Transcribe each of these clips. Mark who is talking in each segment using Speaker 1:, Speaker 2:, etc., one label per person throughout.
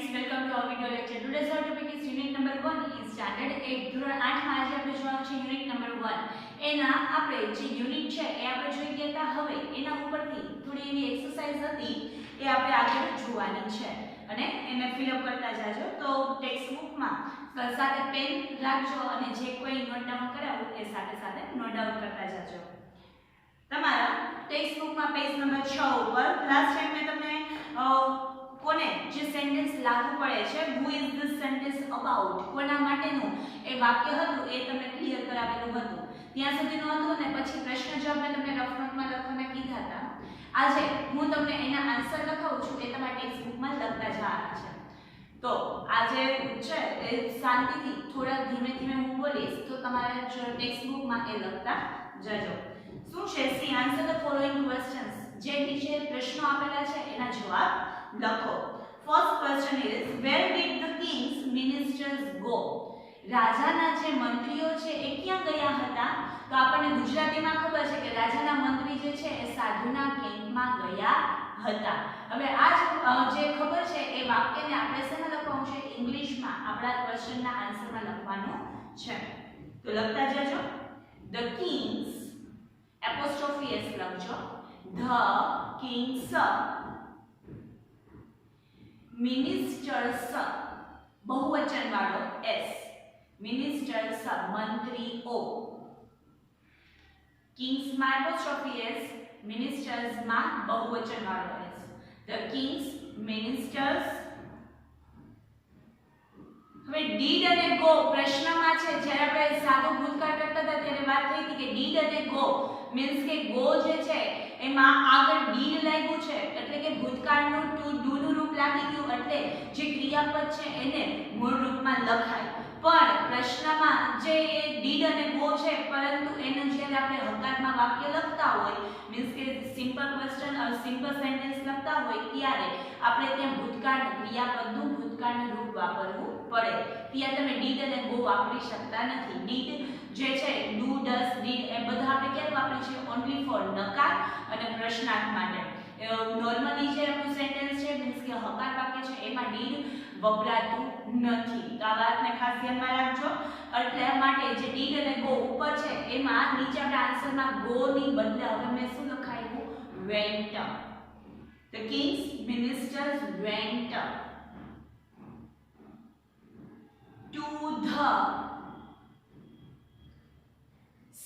Speaker 1: friends, welcome to our video lecture. Today's our topic is unit number 1 is standard 8 ધોરણ 8 માં આજે આપણે જોવાનું છે unit number 1. એના આપણે જે યુનિટ છે એ આપણે જોઈ ગયા હતા. હવે એના ઉપરથી થોડી એવી એક્સરસાઇઝ હતી એ આપણે આગળ જોવાની છે અને એને ફિલ અપ કરતા જાજો. તો ટેક્સ્ટ બુકમાં સાથે પેન રાખજો અને જે કોઈ નોટ ડાઉન કરાવું એ સાથે સાથે નોટ ડાઉન કરતા જાજો. તમારા ટેક્સ્ટ બુકમાં પેજ નંબર 6 ઉપર લાસ્ટ ટાઈમ મેં તમને કોને જે સેન્ટેન્સ લાગુ પડે છે who is this sentence about કોના માટેનું એ વાક્ય હતું એ તમને ક્લિયર કરાવેલું હતું. ત્યાં સુધીનું હતું ને પછી પ્રશ્ન જવાબ મેં તમને રફ નોટમાં લખવાના કીધા હતા. આજે હું તમને એના આન્સર લખાવું છું એ તમારા ટેક્સ્ટ બુકમાં લખતા જવાના છે. તો આજે છે એ શાંતિથી થોડા ધીમે ધીમે હું બોલીશ તો તમારા ટેક્સ્ટ બુકમાં એ લખતા જજો. શું છે C answer the following questions. જે નીચે પ્રશ્નો આપેલા છે એના જવાબ લખો. First question is where did the king's ministers go. રાજાના જે મંત્રીઓ છે એ ક્યાં ગયા હતા? તો આપણને ગુજરાતીમાં ખબર છે કે રાજાના મંત્રી જે છે એ સાધુના કેમ્પમાં ગયા હતા. હવે આ જે ખબર છે એ વાક્યને આપણે શેમાં લખવાનું છે? ઇંગ્લિશમાં આપણા ક્વેશ્ચનના આન્સરમાં લખવાનું છે. તો લખતા જજો. ધ કિંગ્સ એપોસ્ટ્રોફી એસ લખજો. ધ કિંગ્સ મિનિસ્ટર્સ બહુવચન વાળો એસ મિનિસ્ટર્સ મંત્રીઓ. કિંગ્સ માં એપોસ્ટ્રોફી એસ મિનિસ્ટર્સ માં બહુવચન વાળો એસ. The king's ministers. હવે ડીડ અને ગો પ્રશ્નમાં છે. જ્યારે આપણે સાદો ભૂતકાળ કરતા હતા ત્યારે વાત થઈ હતી કે ડીડ અને ગો મીન્સ કે ગો જે છે એમાં આગળ ડીડ લાગ્યું છે એટલે કે ભૂતકાળનું ટુ ડુ નું રૂપ લાગી ગયું એટલે જે ક્રિયાપદ છે એને મૂળ રૂપમાં લખાય. પણ પ્રશ્નમાં જે ડીડ અને ગો છે પરંતુ એને જ્યારે આપણે હકારમાં વાક્ય લખતા હોય મીન્સ કે સિમ્પલ ક્વેશ્ચન ઓર સિમ્પલ સેન્ટેન્સ લખતા હોય ત્યારે આપણે ત્યાં ભૂતકાળ ક્રિયાપદનું ભૂતકાળનું રૂપ વાપરવું પડે. ત્યાં તમે ડીડ અને ગો વાપરી શકતા નથી. ડીડ જે છે ડુ ડઝ ડીડ એ બધા આપણે ક્યારે વાપરીએ છીએ? ઓન્લી ફોર નકાર અને પ્રશ્નાર્થ માટે. નોર્મલી જે આપણું સેન્ટેન્સ છે મીન્સ કે હકાર વાક્ય છે એમાં ડીડ વપરાતું નથી. તો આ વાતને ખાસ ધ્યાનમાં રાખજો. એટલે માટે જે ડીડ અને ગો ઉપર છે એમાં નીચે આપણે આન્સરમાં ગો ની બદલે હવે મેં શું લખાયું? Vent. The king's ministers went to the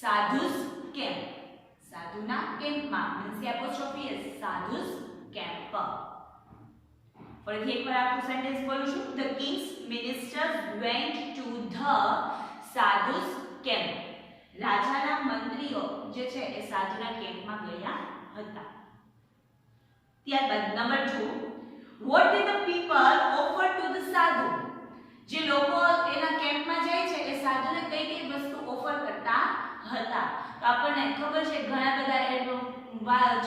Speaker 1: sadhu's camp. સાધુના કેમ્પમાં મીન્સ કે એપોસ્ટ્રોફી એસ સાધુ's camp. ફરીથી એકવાર આખું સેન્ટેન્સ બોલું છું. The king's ministers went to the sadhu's camp. રાજાના મંત્રીઓ જે છે એ સાધુના કેમ્પમાં ગયા હતા. ત્યારબાદ number 2 what did the people offer to the sadhu. જે લોકો એના કેમ્પમાં જાય છે એ સાધુને કઈ કઈ વસ્તુ ઓફર કરતા હતા? તો આપણને ખબર છે ઘણા બધા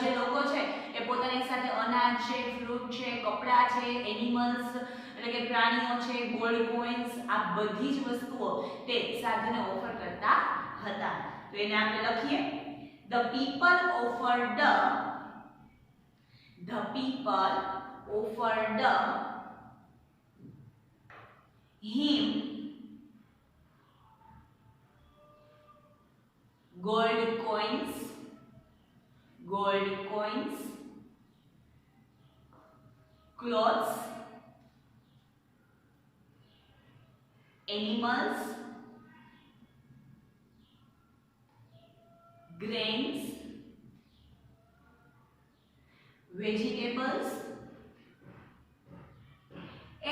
Speaker 1: જે લોકો છે એ પોતાની સાથે અનાજ છે, ફ્રૂટ છે, કપડા છે, એનિમલ્સ એટલે કે પ્રાણીઓ છે, ગોલ્ડ કોઇન્સ આ બધી જ વસ્તુઓ તે સાધુને ઓફર કરતા હતા. તો એને આપણે લખીએ. The people offered him gold coins, clothes, animals, grains, vegetables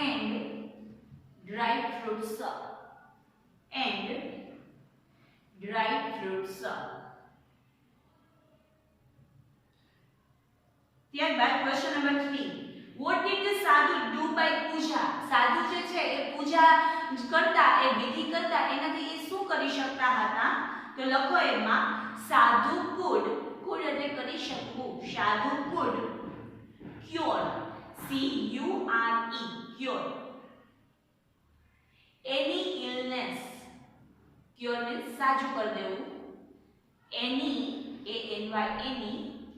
Speaker 1: and dry fruits. ત્યારબાદ question number 3 what did the sadhu do by puja. સાધુ જે છે એ પૂજા કરતા એ વિધિ કરતા એનાથી એ શું કરી શકતા હતા? તો લખો એમાં સાધુ could એટલે કરી શકવું. સાધુ could cure cure any illness. cure means સાજું કરી દેવું. any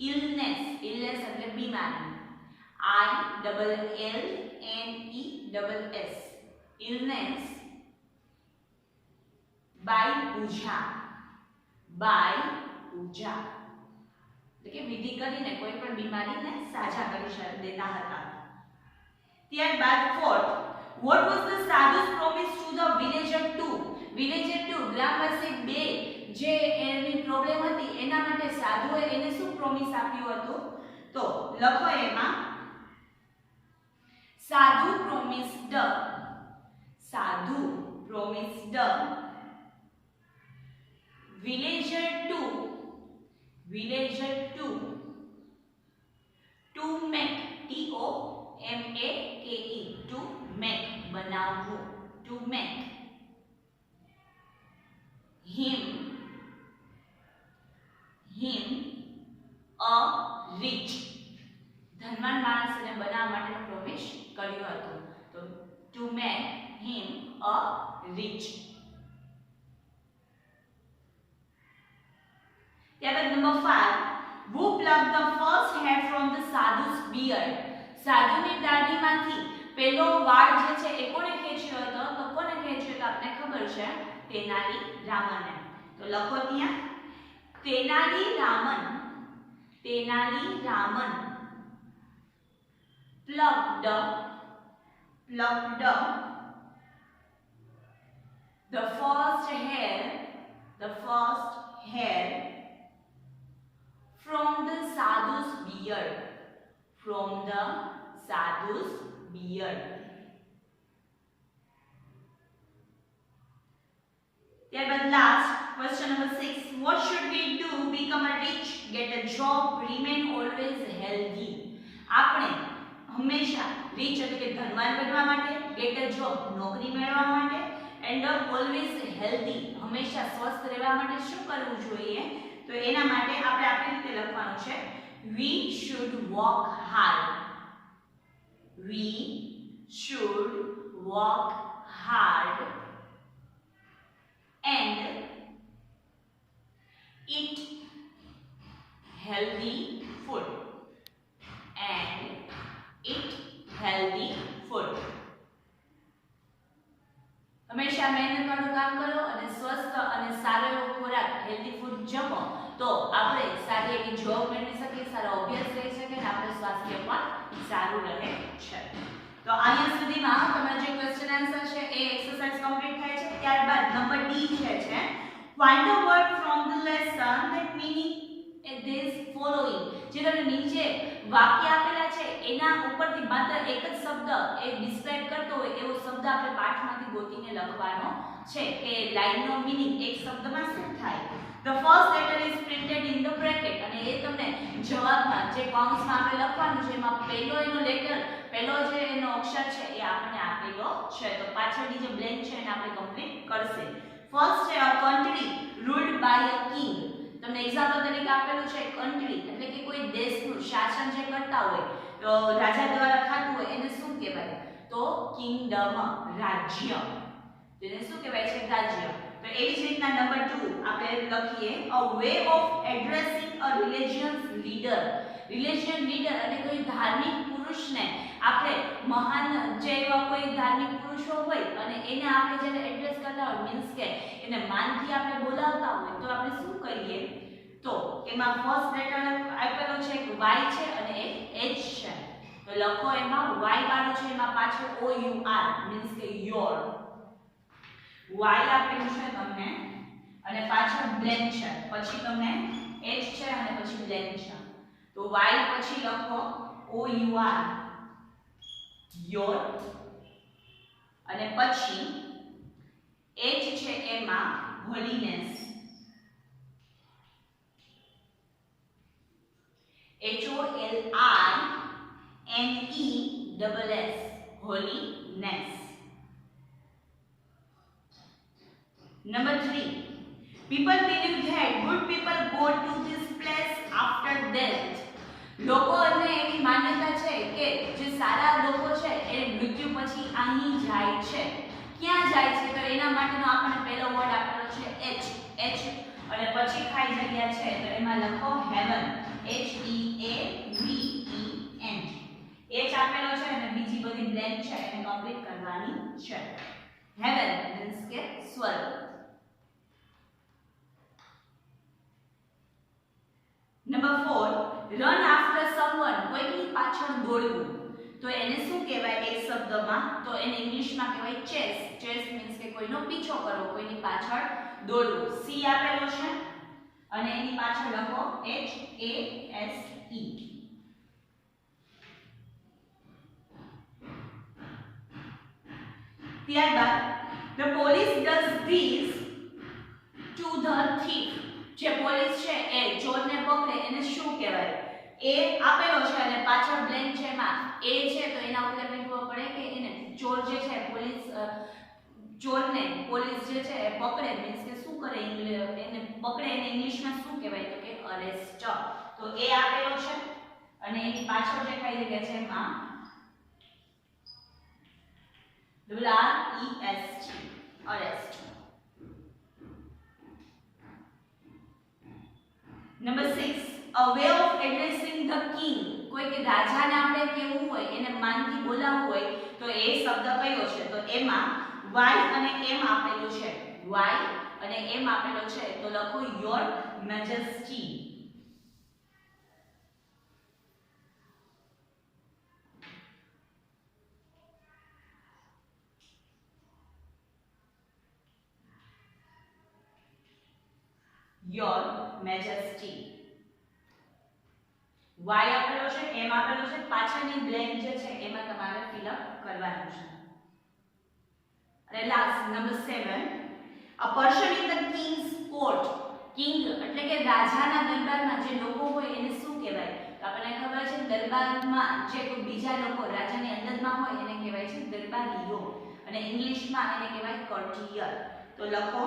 Speaker 1: illness એટલે બીમારી. ILLNESS illness by પૂજા એટલે કે વિધિ કરીને કોઈ પણ બીમારીને સાજા કરી દેતા હતા. ત્યારબાદ fourth, what was the sadhu's promise to the villager 2? villager 2 ગ્રામવાસી 2 જે એની પ્રોબ્લેમ હતી એના માટે સાધુએ એને શું પ્રોમિસ આપ્યું હતું? તો લખો એમાં સાધુ promised villager 2 to make TOMAKE to make બનાવવું to make him a rich ધનવાન માણસને બનાવવા માટેનો પ્રોમિસ કર્યો હતો. તો to make him a rich. ત્યારબાદ number 5, who plucked the first hair from the sadhu's beard? સાધુની દાઢીમાંથી પેલો વાળ જે છે એ કોણે ખેંચ્યો હતો? તો કોને ખેંચ્યો તો આપને ખબર છે, તેનાલી રામને. તો લખો ત્યાં Tenali Raman plucked the first hair from the sadhu's beard. ત્યારબાદ last question number 6, what should we do become a rich, get a job, remain always healthy? આપણે હંમેશા રીચ એટલે કે ધનવાન બનવા માટે, get a job નોકરી મેળવવા માટે, and always healthy હંમેશા સ્વસ્થ રહેવા માટે શું કરવું જોઈએ? તો એના માટે આપણે આપણી રીતે લખવાનું છે, we should work hard and eat healthy food હંમેશા મહેનતવાળું કામ કરો અને સ્વસ્થ અને સારો એવો ખોરાક હેલ્ધી ફૂડ જમો તો આપણે સારી એવી જોબ મેળવી શકીએ, સારો અભ્યાસ કરી શકીએ અને આપણું સ્વાસ્થ્ય પણ સારું રહે છે. તો અહીંયા સુધીમાં તમારો જે ક્વેશ્ચન આન્સર છે એ એક્સરસાઇઝ કમ્પ્લીટ થાય છે. ત્યારબાદ નંબર ડી છે find a word from the lesson that meaning this following. જે તમને નીચે વાક્ય આપેલા છે એના ઉપરથી માત્ર એક જ શબ્દ એ ડિસ્ક્રાઇબ કરતો હોય એવો શબ્દ આપણે પાઠમાંથી ગોતીને લખવાનો છે કે લાઈનનો મીનિંગ એક શબ્દમાં શું થાય. The first letter is printed in the bracket અને એ તમને જવાબમાં જે કૌંસમાં આપણે લખવાનું છે એમાં પહેલો એનો લેટર, પહેલો જે એનો અક્ષર છે એ આપણને આપેલો છે. તો પાછળની જે બ્લેન્ક છે એને આપણે કમ્પ્લીટ કરશે. ફર્સ્ટ છે a country ruled by a king. તમને એક્ઝામ્પલ તરીકે આપેલું છે કન્ટ્રી એટલે કે કોઈ દેશનું શાસન જે કરતા હોય તો રાજા દ્વારા થતું હોય એને શું કહેવાય? તો કિંગડમ રાજ્ય. જેને શું કહેવાય છે? રાજ્ય. તો એવી જ રીતના નંબર 2 આપણે લખીએ a way of addressing a religious leader. Religious leader એટલે કોઈ ધાર્મિક પુરુષને આપણે મહાન જે એવા કોઈ ધાર્મિક પુરુષો હોય અને એને આપણે જ્યારે એડ્રેસ કરતા હોય મીન્સ કે એને માનથી આપણે બોલાવતા હોય તો આપણે શું કહીએ? તો એમાં ફર્સ્ટ લેટર આપેલો છે એક y છે અને એક h છે. તો લખો એમાં y વાળું છે એમાં પાછળ o u r મીન્સ કે યોર. y આપેલું છે તમને અને પાછળ બ્લેન્ક છે, પછી તમને h છે અને પછી બ્લેન્ક છે. તો y પછી લખો o u r યોર અને પછી h છે એમાં Holiness HOLINESS holiness. Number 3, people believe that good people go to this place after death. લોકોને એવી માન્યતા છે કે જે સારા લોકો છે એ મૃત્યુ પછી અહીં જાય છે. ક્યાં જાય છે? તો એના માટેનો આપણને પહેલો વર્ડ આપેલો છે h અને પછી ખાલી જગ્યા છે તો એમાં લખો હેવન HEAVEN. એ લાઈન છે એને કમ્પ્લીટ કરવાની છે. હેવન મીન્સ કે સ્વર્ગ. નંબર 4 રન આફ્ટર સમવન કોઈની પાછળ દોડવું. તો એને શું કહેવાય એક શબ્દમાં? તો એને ઇંગ્લિશમાં કહેવાય ચેસ. ચેસ મીન્સ કે કોઈનો પીછો કરવો, કોઈની પાછળ દોડવું. સી આપેલો છે અને એની પાછળ લખો HASE. ત્યારબાદ the police does this to the thief. જે પોલીસ છે એ ચોરને પકડે એને શું કહેવાય? એ આપેલો છે અને પાછળ બ્લેન્ક છે એમાં એ છે, તો એના ઉપર આપણે ખબર પડે કે એને ચોર જે છે પોલીસ ચોરને પોલીસ જે છે એ પકડે મીન્સ કે શું કરે? એને પકડે એને ઇંગ્લિશમાં શું કહેવાય? તો કે અરેસ્ટ. તો એ આપેલો છે અને એની પાછળ જે કઈ જગ્યા છે એમાં REST arrest. Number 6 a way of addressing the king. કોઈ કે રાજાને આપણે કેવું હોય, એને માનથી બોલાવવું હોય તો એ શબ્દ કયો છે? તો એમાં y અને m આપેલું છે. y અને m આપેલો છે તો લખો your majesty. your majesty. y આપેલો છે, m આપેલો છે, પાછળની બ્લેન્ક જે છે એમાં તમારે ફિલ અપ કરવાનું છે. અને last number 7 a person in the king's court. King એટલે કે રાજાના દરબારમાં જે લોકો હોય એને શું કહેવાય? તો આપણને ખબર છે દરબારમાં જે કોઈ બીજા લોકો રાજાની અંદરમાં હોય એને કહેવાય છે દરબારીઓ અને ઇંગ્લિશમાં એને કહેવાય courtier. તો લખો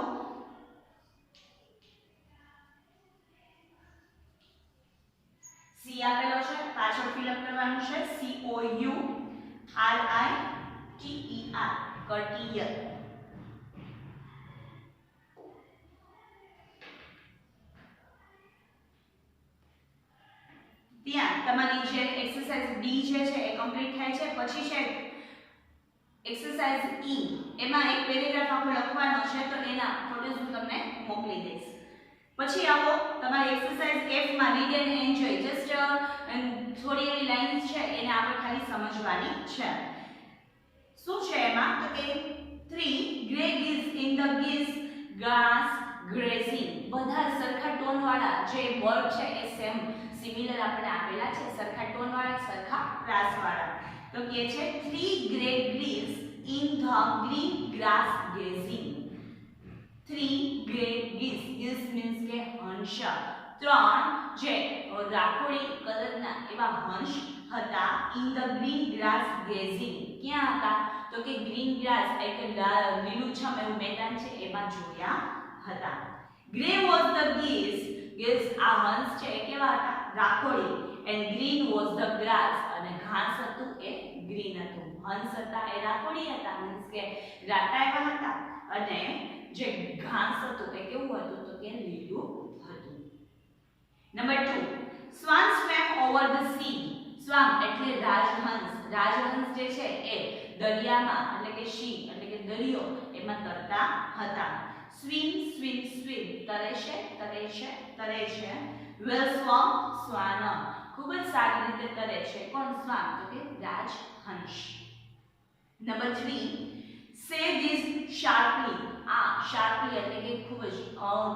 Speaker 1: સી આપેલો છે, પાછળ ફિલ અપ કરવાનું છે COURITER courtier. ત્યાં તમારી જે એક્સરસાઇઝ ડી જે છે એ કમ્પ્લીટ થાય છે. પછી છે એક્સરસાઇઝ ઈ, એમાં એક પેરેગ્રાફ આપણે લખવાનો છે તો એના ફોટોસ હું તમને મોકલી દઈશ. પછી આવો તમારી એક્સરસાઇઝ F માં રીડ એન્ડ એન્જોય. જસ્ટ થોડી એવી લાઇન્સ છે એને આપણે ખાલી સમજવાની છે. શું છે એમાં? તો કે 3 grey geese in the geese grass grazing. બધા સરખા ટોન વાળા જે વર્ડ છે એ સેમ સિમિલર આપણે આપેલા છે, સરખા ટોન વાળા, સરખા ગ્રાસ વાળા. તો કે છે 3 grey geese in the green grass grazing. 3 grey geese, geese means કે હંસ. 3 જે રાખોડી કલરના એવા હંસ હતા in the green grass grazing. ક્યાં હતા? તો કે ગ્રીન ગ્રાસ એટલે લીલુંછમ એવું મેદાન છે એમાં જોયા હતા. Grey was the geese. Geese આ હંસ છે એ કેવા હતા? રાખોડી. And green was the grass અને ઘાસ હતું એ ગ્રીન હતું. હંસ હતા એ રાખોડી હતા મીન્સ કે રાતા એવા હતા અને જે ઘાસ હતું એ કેવું હતું? તો કે લીલું હતું. Number 2 swan swam over the sea. Swam એટલે રાજહંસ. રાજહંસ જે છે એ દરિયામાં એટલે કે સી એટલે કે દરિયો એમાં તરતા હતા. સ્વિમ સ્વિમ સ્વિમ તરે છે તરે છે તરે છે. વેલ સ્વમ સ્વાન ખૂબ જ સારી રીતે તરે છે. કોણ? સ્વાન. તો કે રાજહંસ. નંબર 3 સે ધીસ શાર્પલી. આ શાર્પલી એટલે કે ખૂબ જ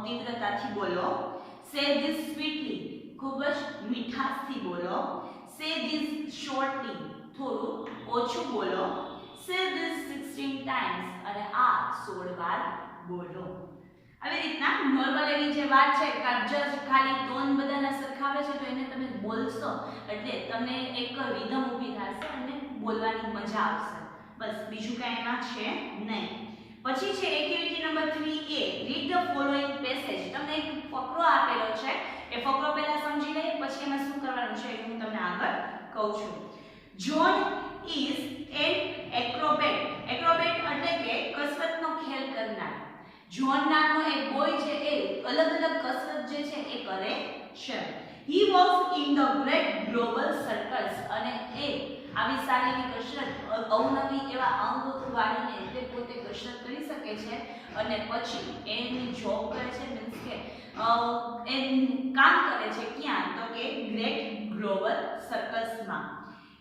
Speaker 1: તીવ્રતાથી બોલો. સે ધીસ સ્વીટલી ખૂબ જ મીઠાશથી બોલો. સે ધીસ શોર્ટલી થોડું ઓછું બોલો. સે ધીસ 16 ટાઈમ્સ અને આ 16 વાર બોલો. આવી રીતના નોર્મલ એવી જે વાત છે જસ્ટ ખાલી ટોન બધાના સરખાવે છે તો એને તમે બોલશો એટલે તમને એક રિધમ ઊભી થશે અને બોલવાની મજા આવશે. બસ બીજું કાંઈ એમાં છે નહીં. પછી છે activity number 3A read the following passage. તમને એક ફકરો આપેલો છે એ ફકરો પહેલા સમજી લઈએ પછી એમાં શું કરવાનું છે એ હું તમને આગળ કહું છું. John is an acrobat. Acrobat એટલે કે કસરતનો ખેલ કરનાર. જોન નામનો એક બોય છે એ અલગ અલગ કસરત જે છે એ કરે છે. He was in the great global circus અને એ આવી સારી એવી કસરત અવનવી એવા અંગ વાળીને તે પોતે કસરત કરી શકે છે અને પછી એની જોબ કરે છે મીન્સ કે એ કામ કરે છે ક્યાં તો કે ગ્રેટ ગ્લોબલ સર્કસમાં.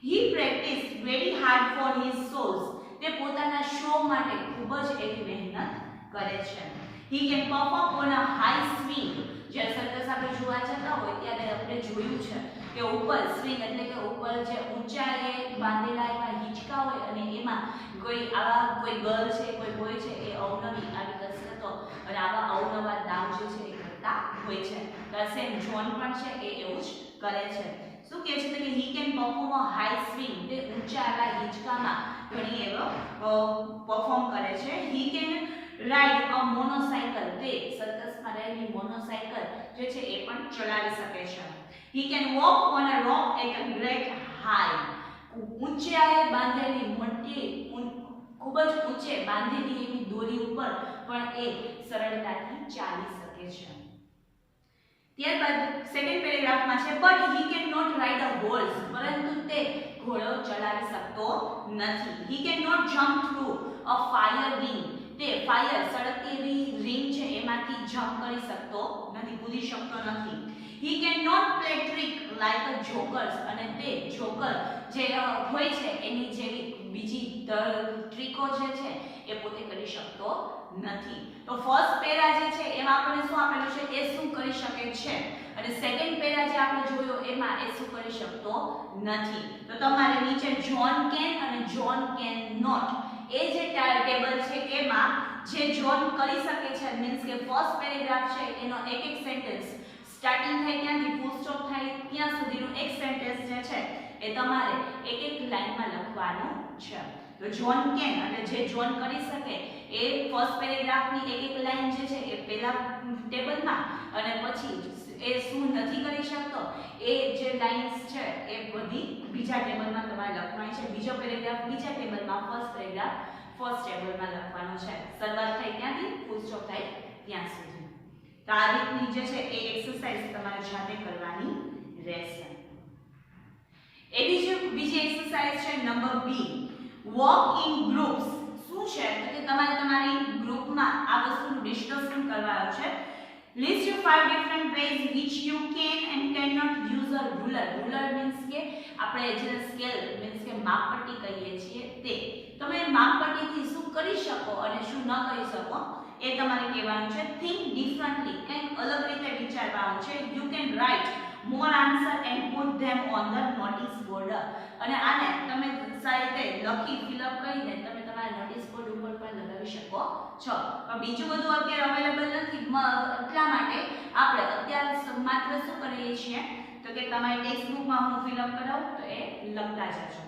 Speaker 1: He practiced very hard for his shows. તે પોતાના શો માટે ખૂબ જ એવી મહેનત કરે છે. He can perform on a high swing. જે સર્કસ આપણે જોવા જતા હોય ત્યારે આપણે જોયું છે કે ઉપર સ્વિંગ એટલે કે ઉપર જે ઊંચાઈએ બાંધેલા એવા હિંચકા હોય અને એમાં કોઈ ગર્લ છે કોઈ બોય છે એ અવનવી આવી કસરતો અને આવા અવનવા દાવ જે છે એ કરતા હોય છે. સેમ જોન પણ છે એ એવું જ કરે છે. શું કહે છે કે he can perform a high swing. તે ઊંચા એવા હિંચકામાં ઘણી એવો પરફોર્મ કરે છે. he can ride a motorcycle. તે સર્કસમાં રહેલી મોનોસાયકલ જે છે એ પણ ચલાવી શકે છે. he can walk on a rope at a great height. ઊંચાઈએ બાંધેલી મોટી ખૂબ જ ઊંચે બાંધેલી એવી દોરી ઉપર પણ એ સરળતાથી ચાલી શકે છે. ત્યારબાદ સેકન્ડ પેરેગ્રાફમાં છે but he cannot ride a horse. પરંતુ તે ઘોડો ચલાવી શકતો નથી. he cannot jump through a fire ring. તે ફાયર સળગતી એવી રિંગ છે એમાંથી જમ્પ કરી શકતો નથી, કૂદી શકતો નથી. he cannot play trick like a jokers. અને તે જોકર જે હોય છે એની જેવી બીજી ટ્રીકો જે છે એ પોતે કરી શકતો નથી. તો ફર્સ્ટ પેરા જે છે એમાં આપણે શું આપેલું છે એ શું કરી શકે છે અને સેકન્ડ પેરા જે આપણે જોયો એમાં એ શું કરી શકતો નથી. તો તમારે નીચે જોન કેન અને જોન કેન નોટ એ જે ટેબલ છે એમાં જે જોન કરી શકે છે મીન્સ કે ફર્સ્ટ પેરેગ્રાફ છે એનો એક એક સેન્ટેન્સ સ્ટાર્ટિંગ થાય ત્યાંથી ફૂલ સ્ટોપ થાય ત્યાં સુધીનું એક સેન્ટેન્સ જે છે એ તમારે એક એક લાઈનમાં લખવાનું છે. તો જોન કેન એટલે જે જોન કરી શકે એ ફર્સ્ટ પેરેગ્રાફની એક એક લાઈન જે છે એ પહેલા ટેબલમાં અને પછી એ શું નથી કરી શકતો એ જે લાઇન્સ છે એ બધી બીજા ટેબલમાં તમારે લખવાની છે. બીજો પેરેગ્રાફ બીજા ટેબલમાં, ફર્સ્ટ પેરેગ્રાફ ફર્સ્ટ ટેબલમાં લખવાનો છે. શરૂઆત થાય ત્યાંથી ફૂલ સ્ટોપ થાય ત્યાં સુધી. તો આ રીતની જે છે એ એક્સરસાઇઝ તમારે જાતે કરવાની રહેશે. એવી બીજી એક્સરસાઇઝ છે number B, walk in groups. શું છે તો કે તમારે તમારી ગ્રુપમાં આ વસ્તુનું ડિસ્કશન કરવાનું છે. List 5 different ways which you can and cannot use a ruler. Ruler means કે આપણે જે સ્કેલ means કે માપપટ્ટી કહીએ છીએ તે. તમે માપપટ્ટીથી શું કરી શકો અને શું ન કરી શકો એ તમારે કહેવાનું છે. Think differently. કંઈક અલગ રીતે વિચારવાનું છે. You can write more answer and put them on the notice board. અને આને તમે સારી રીતે લખી ફિલઅપ કરીને તમે તમારા નોટિસ બોર્ડ ઉપર પણ લગાવી શકો છો. પણ બીજું બધું અત્યારે અવેલેબલ નથી એટલા માટે આપણે અત્યારે માત્ર શું કરીએ છીએ તો કે તમારી ટેક્સ્ટ બુકમાં હું ફિલઅપ કરાવું તો એ લખતા જજો.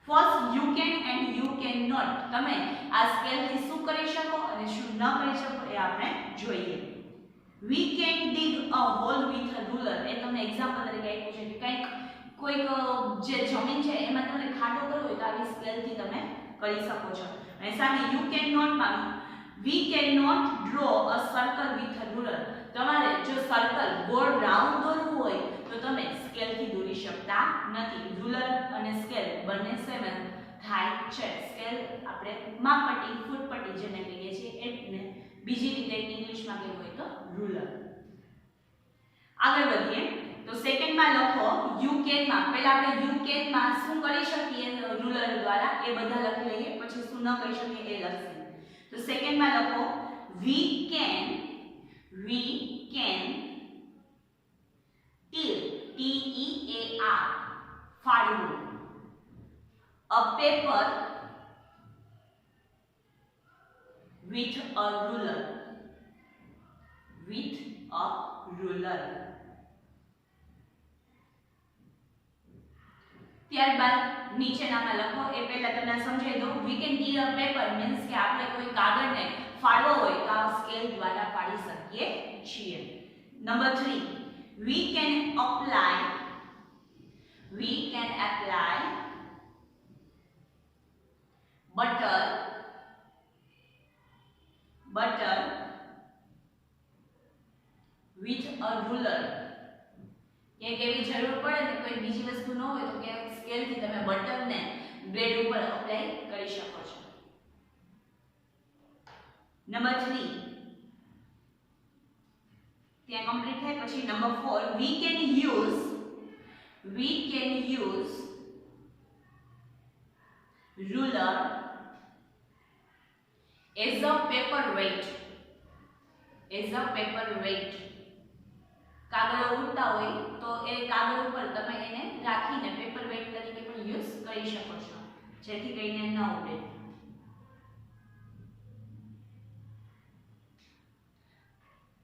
Speaker 1: First you can and you can not. તમે આ સ્કેલથી શું કરી શકો અને શું ન કરી શકો એ આપણે જોઈએ. We can dig a hole with a ruler. એ તમને એક્ઝામ્પલ તરીકે આપ્યું છે કે કંઈક કોઈક જે જમીન છે એમાં તમને ખાડો કરવો હોય તો આવી સ્કેલથી તમે કરી શકો છો. અને સામે યુ કેન નોટ માં we cannot draw a circle with a ruler. તમારે જો સર્કલ ગોળ રાઉન્ડ દોરવું હોય તો તમે સ્કેલથી દોરી શકતા નથી. રૂલર અને સ્કેલ બંને સેમ થાય છે. સ્કેલ આપણે માપપટ્ટી ફૂટપટ્ટી જેને કહીએ છીએ એટલે બીજી રીતે ઇંગ્લિશમાં કહેવું હોય તો રૂલર. આગળ વધીએ તો સેકન્ડમાં લખો યુ કેન માં. પહેલા આપણે યુ કેન માં શું કરી શકીએ રૂલર દ્વારા એ બધા લખી લઈએ, પછી શું ન કરી શકીએ એ લખીએ. તો સેકન્ડમાં લખો we can till tear ફાડવું a paper with a ruler. ત્યારબાદ નીચેનામાં લખો એ પહેલા તમને સમજાવી દઉં. we can tear a paper means કે આપણે કોઈ કાગળને ફાડવો હોય તો આ સ્કેલ દ્વારા ફાડી શકીએ છીએ. Number 3, we can apply butter with a ruler. કે કેવી જરૂર પડે તો કોઈ બીજી વસ્તુ ન હોય તો કે સ્કેલ સ્કેલથી તમે બટરને બ્રેડ ઉપર અપ્લાય કરી શકો છો. નંબર 3 ત્યાં કમ્પ્લીટ થાય. પછી number 4 we can use ruler as a paperweight. કાગળ ઉડતા હોય તો એ કાગળ ઉપર તમે એને રાખીને પેપરવેઇટ તરીકે પણ યુઝ કરી શકો છો, જેથી કરીને ન ઉડે.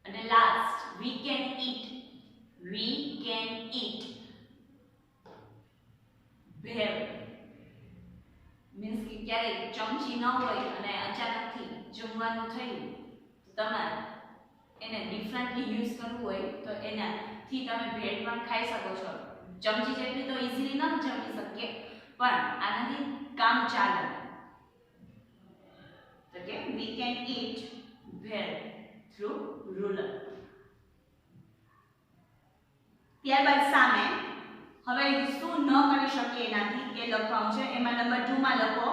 Speaker 1: અને last we can eat bhel. Means કે ક્યારેક ચમચી ન હોય અને અચાનકથી જમવાનું થયું તો તમારે એને ડિફરન્ટલી યુઝ કરવું હોય તો એનાથી તમે ભેળ પણ ખાઈ શકો છો. ચમચી જેટલી તો ઈઝીલી ન જમી શકીએ, પણ આનાથી કામ ચાલે. તો કે we can eat bhel through ruler. ત્યારબાદ સામે હવે શું ન કરી શકીએ એનાથી એ લખવાનું છે. એમાં નંબર 2 માં લખો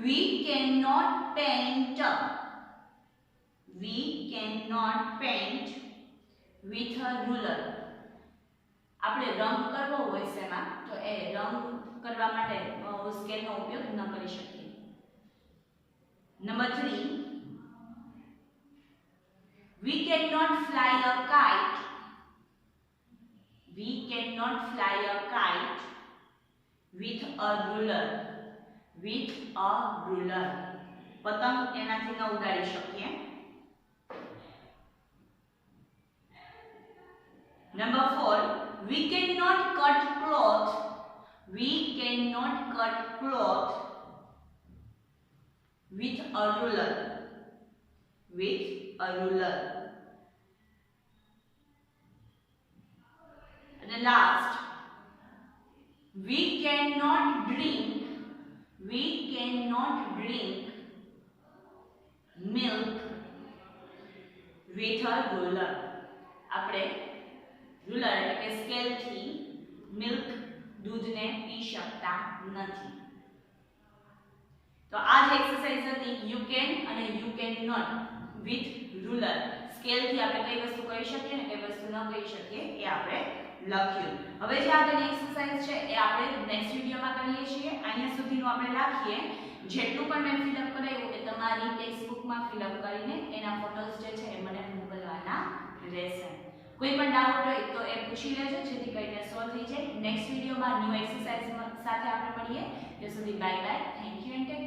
Speaker 1: we cannot paint with a ruler. આપણે રંગ કરવો હોય છે એમાં તો એ રંગ કરવા માટે સ્કેલનો ઉપયોગ ન કરી શકીએ. Number 3 we cannot fly a kite with a ruler. પતંગ એનાથી ન ઉડાડી શકીએ. Number 4 we cannot cut cloth with a ruler. And last we cannot drink milk with a ruler. આપણે રૂલર એટલે કે સ્કેલ થી મિલ્ક દૂધને પી શકતા નથી. તો આ જ એક્સરસાઇઝ હતી યુ કેન અને you can not with ruler. Scale થી આપણે કઈ વસ્તુ કરી શકીએ ને કઈ વસ્તુ ન કરી શકીએ એ આપણે લખ્યું. હવે જે આગળની એક્સરસાઇઝ છે એ આપણે નેક્સ્ટ વિડિયોમાં કરીએ છીએ. અહીંયા સુધીનું આપણે રાખીએ. જેટલું પણ મેં ફિલ અપ કરાવ્યું એ તમારી ટેક્સ્ટ બુકમાં ફિલ અપ કરીને એના ફોટોસ જે છે એ મને મોકલવાના રહેશે. કોઈ પણ ડાઉટ હોય તો એ પૂછી લેજો, જેથી કરીને સોલ્વ થઈ જાય. નેક્સ્ટ વિડિયોમાં ન્યૂ એક્સરસાઇઝ સાથે આપણે મળીએ. ત્યાં સુધી bye bye. Thank you and tech